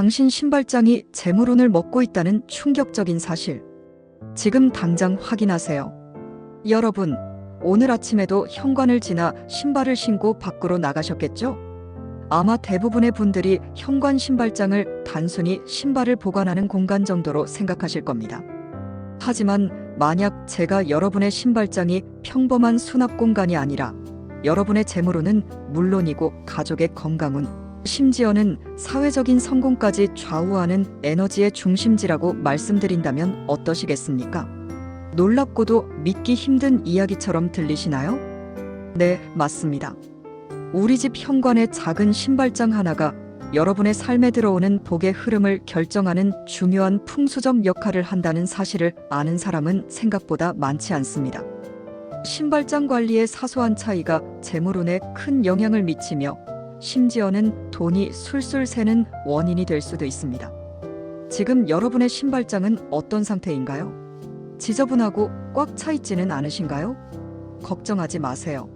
당신 신발장이 재물운을 먹고 있다는 충격적인 사실. 지금 당장 확인하세요. 여러분, 오늘 아침에도 현관을 지나 신발을 신고 밖으로 나가셨겠죠? 아마 대부분의 분들이 현관 신발장을 단순히 신발을 보관하는 공간 정도로 생각하실 겁니다. 하지만 만약 제가 여러분의 신발장이 평범한 수납 공간이 아니라 여러분의 재물운은 물론이고 가족의 건강운, 심지어는 사회적인 성공까지 좌우하는 에너지의 중심지라고 말씀드린다면 어떠시겠습니까? 놀랍고도 믿기 힘든 이야기처럼 들리시나요? 네, 맞습니다. 우리 집 현관의 작은 신발장 하나가 여러분의 삶에 들어오는 복의 흐름을 결정하는 중요한 풍수적 역할을 한다는 사실을 아는 사람은 생각보다 많지 않습니다. 신발장 관리의 사소한 차이가 재물운에 큰 영향을 미치며 심지어는 돈이 술술 새는 원인이 될 수도 있습니다. 지금 여러분의 신발장은 어떤 상태인가요? 지저분하고 꽉 차 있지는 않으신가요? 걱정하지 마세요.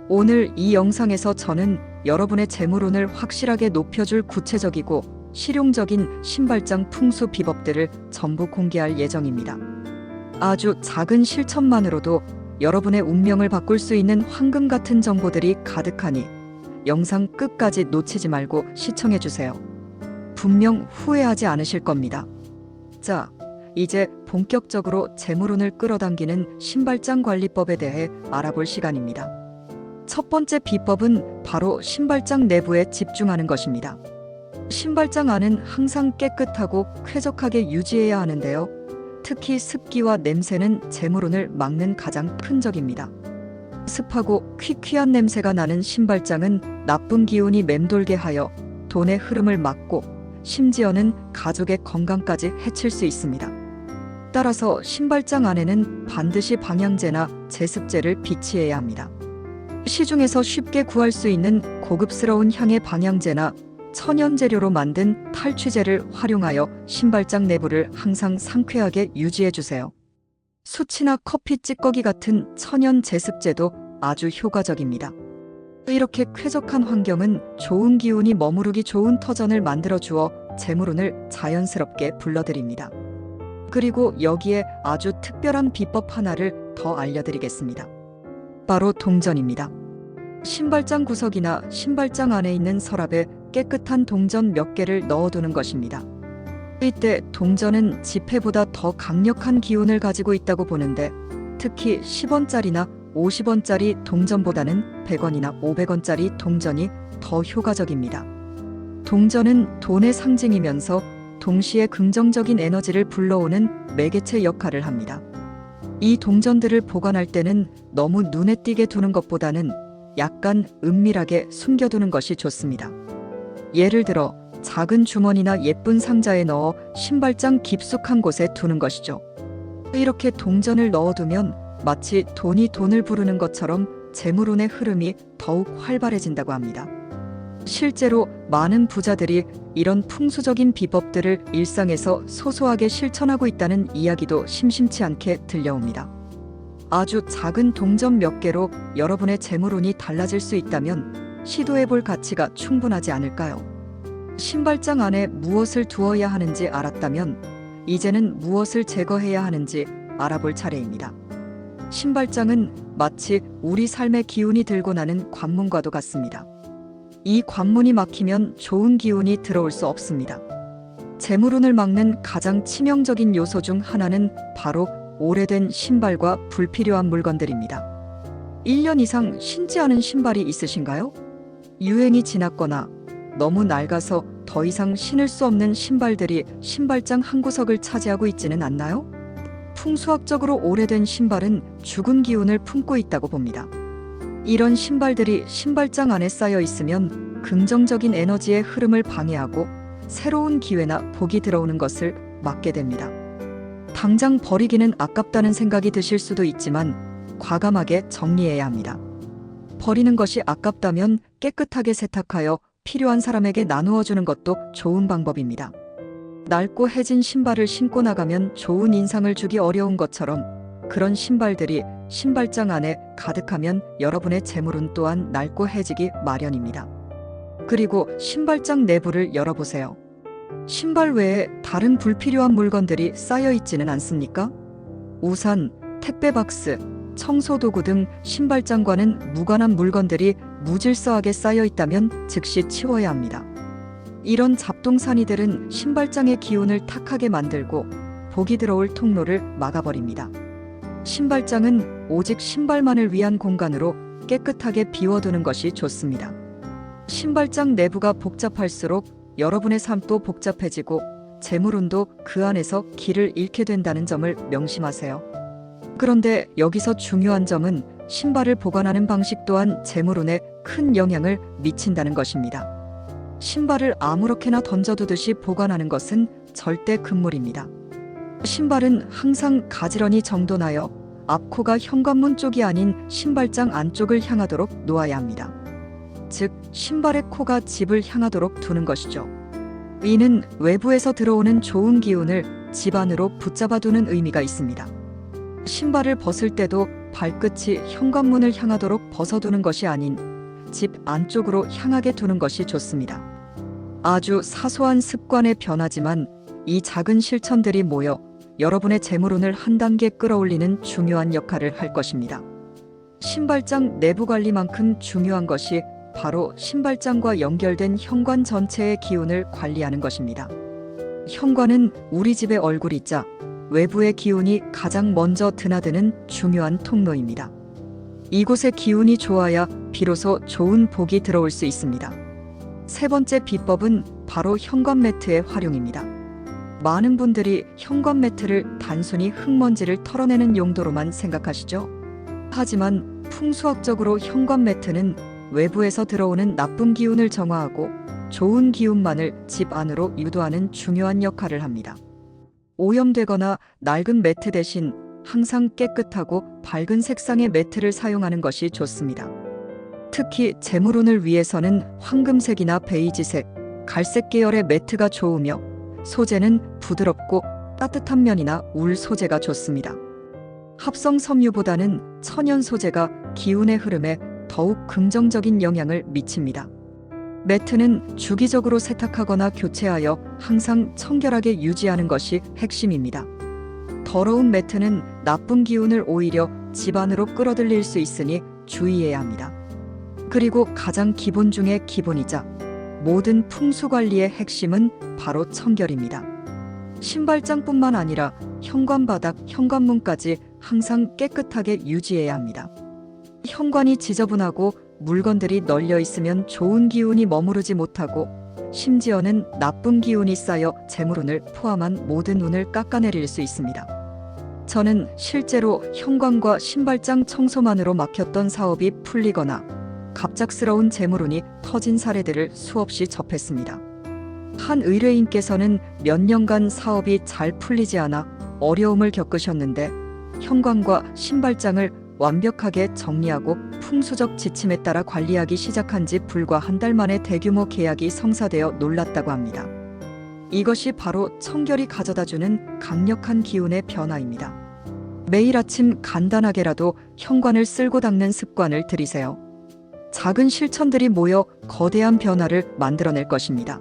오늘 이 영상에서 저는 여러분의 재물운을 확실하게 높여줄 구체적이고 실용적인 신발장 풍수 비법들을 전부 공개할 예정입니다. 아주 작은 실천만으로도 여러분의 운명을 바꿀 수 있는 황금 같은 정보들이 가득하니 영상 끝까지 놓치지 말고 시청해주세요. 분명 후회하지 않으실 겁니다. 자, 이제 본격적으로 재물운을 끌어당기는 신발장 관리법에 대해 알아볼 시간입니다. 첫 번째 비법은 바로 신발장 내부에 집중하는 것입니다. 신발장 안은 항상 깨끗하고 쾌적하게 유지해야 하는데요. 특히 습기와 냄새는 재물운을 막는 가장 큰 적입니다. 습하고 퀴퀴한 냄새가 나는 신발장은 나쁜 기운이 맴돌게 하여 돈의 흐름을 막고 심지어는 가족의 건강까지 해칠 수 있습니다. 따라서 신발장 안에는 반드시 방향제나 제습제를 비치해야 합니다. 시중에서 쉽게 구할 수 있는 고급스러운 향의 방향제나 천연 재료로 만든 탈취제를 활용하여 신발장 내부를 항상 상쾌하게 유지해 주세요. 수치나 커피 찌꺼기 같은 천연 제습제도 아주 효과적입니다. 이렇게 쾌적한 환경은 좋은 기운이 머무르기 좋은 터전을 만들어 주어 재물운을 자연스럽게 불러들입니다. 그리고 여기에 아주 특별한 비법 하나를 더 알려드리겠습니다. 바로 동전입니다. 신발장 구석이나 신발장 안에 있는 서랍에 깨끗한 동전 몇 개를 넣어두는 것입니다. 이때 동전은 지폐보다 더 강력한 기운을 가지고 있다고 보는데 특히 10원짜리나 50원짜리 동전보다는 100원이나 500원짜리 동전이 더 효과적입니다. 동전은 돈의 상징이면서 동시에 긍정적인 에너지를 불러오는 매개체 역할을 합니다. 이 동전들을 보관할 때는 너무 눈에 띄게 두는 것보다는 약간 은밀하게 숨겨두는 것이 좋습니다. 예를 들어 작은 주머니나 예쁜 상자에 넣어 신발장 깊숙한 곳에 두는 것이죠. 이렇게 동전을 넣어두면 마치 돈이 돈을 부르는 것처럼 재물운의 흐름이 더욱 활발해진다고 합니다. 실제로 많은 부자들이 이런 풍수적인 비법들을 일상에서 소소하게 실천하고 있다는 이야기도 심심치 않게 들려옵니다. 아주 작은 동전 몇 개로 여러분의 재물운이 달라질 수 있다면 시도해볼 가치가 충분하지 않을까요? 신발장 안에 무엇을 두어야 하는지 알았다면 이제는 무엇을 제거해야 하는지 알아볼 차례입니다. 신발장은 마치 우리 삶의 기운이 들고 나는 관문과도 같습니다. 이 관문이 막히면 좋은 기운이 들어올 수 없습니다. 재물운을 막는 가장 치명적인 요소 중 하나는 바로 오래된 신발과 불필요한 물건들입니다. 1년 이상 신지 않은 신발이 있으신가요? 유행이 지났거나 너무 낡아서 더 이상 신을 수 없는 신발들이 신발장 한 구석을 차지하고 있지는 않나요? 풍수학적으로 오래된 신발은 죽은 기운을 품고 있다고 봅니다. 이런 신발들이 신발장 안에 쌓여 있으면 긍정적인 에너지의 흐름을 방해하고 새로운 기회나 복이 들어오는 것을 막게 됩니다. 당장 버리기는 아깝다는 생각이 드실 수도 있지만 과감하게 정리해야 합니다. 버리는 것이 아깝다면 깨끗하게 세탁하여 필요한 사람에게 나누어 주는 것도 좋은 방법입니다. 낡고 해진 신발을 신고 나가면 좋은 인상을 주기 어려운 것처럼 그런 신발들이 신발장 안에 가득하면 여러분의 재물운 또한 낡고 해지기 마련입니다. 그리고 신발장 내부를 열어보세요. 신발 외에 다른 불필요한 물건들이 쌓여 있지는 않습니까? 우산, 택배 박스, 청소도구 등 신발장과는 무관한 물건들이 무질서하게 쌓여 있다면 즉시 치워야 합니다. 이런 잡동사니들은 신발장의 기운을 탁하게 만들고 복이 들어올 통로를 막아버립니다. 신발장은 오직 신발만을 위한 공간으로 깨끗하게 비워두는 것이 좋습니다. 신발장 내부가 복잡할수록 여러분의 삶도 복잡해지고 재물운도 그 안에서 길을 잃게 된다는 점을 명심하세요. 그런데 여기서 중요한 점은 신발을 보관하는 방식 또한 재물운에 큰 영향을 미친다는 것입니다. 신발을 아무렇게나 던져두듯이 보관하는 것은 절대 금물입니다. 신발은 항상 가지런히 정돈하여 앞코가 현관문 쪽이 아닌 신발장 안쪽을 향하도록 놓아야 합니다. 즉, 신발의 코가 집을 향하도록 두는 것이죠. 이는 외부에서 들어오는 좋은 기운을 집 안으로 붙잡아두는 의미가 있습니다. 신발을 벗을 때도 발끝이 현관문을 향하도록 벗어두는 것이 아닌 집 안쪽으로 향하게 두는 것이 좋습니다. 아주 사소한 습관의 변화지만 이 작은 실천들이 모여 여러분의 재물운을 한 단계 끌어올리는 중요한 역할을 할 것입니다. 신발장 내부 관리만큼 중요한 것이 바로 신발장과 연결된 현관 전체의 기운을 관리하는 것입니다. 현관은 우리 집의 얼굴이자 외부의 기운이 가장 먼저 드나드는 중요한 통로입니다. 이곳의 기운이 좋아야 비로소 좋은 복이 들어올 수 있습니다. 세 번째 비법은 바로 현관 매트의 활용입니다. 많은 분들이 현관 매트를 단순히 흙먼지를 털어내는 용도로만 생각하시죠? 하지만 풍수학적으로 현관 매트는 외부에서 들어오는 나쁜 기운을 정화하고 좋은 기운만을 집 안으로 유도하는 중요한 역할을 합니다. 오염되거나 낡은 매트 대신 항상 깨끗하고 밝은 색상의 매트를 사용하는 것이 좋습니다. 특히 재물운을 위해서는 황금색이나 베이지색, 갈색 계열의 매트가 좋으며 소재는 부드럽고 따뜻한 면이나 울 소재가 좋습니다. 합성 섬유보다는 천연 소재가 기운의 흐름에 더욱 긍정적인 영향을 미칩니다. 매트는 주기적으로 세탁하거나 교체하여 항상 청결하게 유지하는 것이 핵심입니다. 더러운 매트는 나쁜 기운을 오히려 집 안으로 끌어들일 수 있으니 주의해야 합니다. 그리고 가장 기본 중의 기본이자 모든 풍수관리의 핵심은 바로 청결입니다. 신발장뿐만 아니라 현관 바닥, 현관문까지 항상 깨끗하게 유지해야 합니다. 현관이 지저분하고 물건들이 널려 있으면 좋은 기운이 머무르지 못하고 심지어는 나쁜 기운이 쌓여 재물운을 포함한 모든 운을 깎아내릴 수 있습니다. 저는 실제로 현관과 신발장 청소만으로 막혔던 사업이 풀리거나 갑작스러운 재물운이 터진 사례들을 수없이 접했습니다. 한 의뢰인께서는 몇 년간 사업이 잘 풀리지 않아 어려움을 겪으셨는데 현관과 신발장을 완벽하게 정리하고 풍수적 지침에 따라 관리하기 시작한 지 불과 한 달 만에 대규모 계약이 성사되어 놀랐다고 합니다. 이것이 바로 청결이 가져다주는 강력한 기운의 변화입니다. 매일 아침 간단하게라도 현관을 쓸고 닦는 습관을 들이세요. 작은 실천들이 모여 거대한 변화를 만들어낼 것입니다.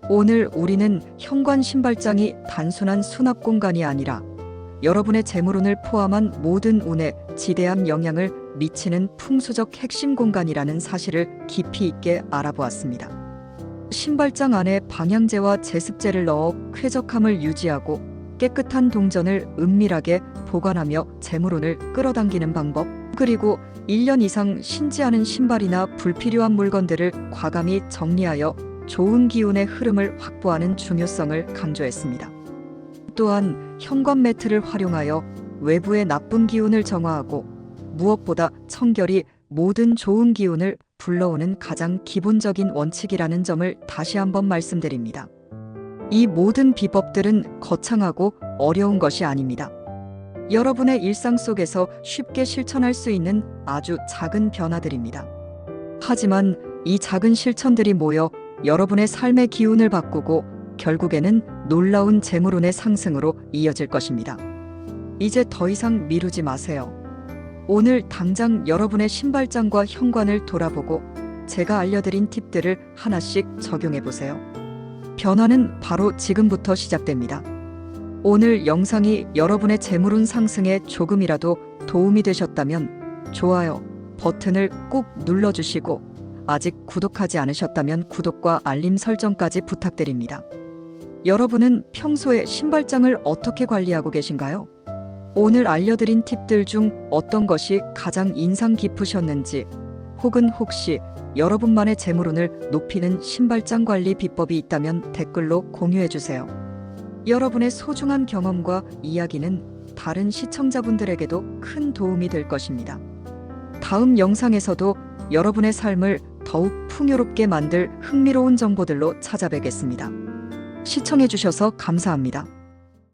오늘 우리는 현관 신발장이 단순한 수납 공간이 아니라 여러분의 재물운을 포함한 모든 운에 지대한 영향을 미치는 풍수적 핵심 공간이라는 사실을 깊이 있게 알아보았습니다. 신발장 안에 방향제와 제습제를 넣어 쾌적함을 유지하고 깨끗한 동전을 은밀하게 보관하며 재물운을 끌어당기는 방법, 그리고 1년 이상 신지 않은 신발이나 불필요한 물건들을 과감히 정리하여 좋은 기운의 흐름을 확보하는 중요성을 강조했습니다. 또한 현관 매트를 활용하여 외부의 나쁜 기운을 정화하고 무엇보다 청결이 모든 좋은 기운을 불러오는 가장 기본적인 원칙이라는 점을 다시 한번 말씀드립니다. 이 모든 비법들은 거창하고 어려운 것이 아닙니다. 여러분의 일상 속에서 쉽게 실천할 수 있는 아주 작은 변화들입니다. 하지만 이 작은 실천들이 모여 여러분의 삶의 기운을 바꾸고 결국에는 놀라운 재물운의 상승으로 이어질 것입니다. 이제 더 이상 미루지 마세요. 오늘 당장 여러분의 신발장과 현관을 돌아보고 제가 알려드린 팁들을 하나씩 적용해 보세요. 변화는 바로 지금부터 시작됩니다. 오늘 영상이 여러분의 재물운 상승에 조금이라도 도움이 되셨다면 좋아요 버튼을 꼭 눌러주시고 아직 구독하지 않으셨다면 구독과 알림 설정까지 부탁드립니다. 여러분은 평소에 신발장을 어떻게 관리하고 계신가요? 오늘 알려드린 팁들 중 어떤 것이 가장 인상 깊으셨는지 혹은 혹시 여러분만의 재물운을 높이는 신발장 관리 비법이 있다면 댓글로 공유해주세요. 여러분의 소중한 경험과 이야기는 다른 시청자분들에게도 큰 도움이 될 것입니다. 다음 영상에서도 여러분의 삶을 더욱 풍요롭게 만들 흥미로운 정보들로 찾아뵙겠습니다. 시청해주셔서 감사합니다.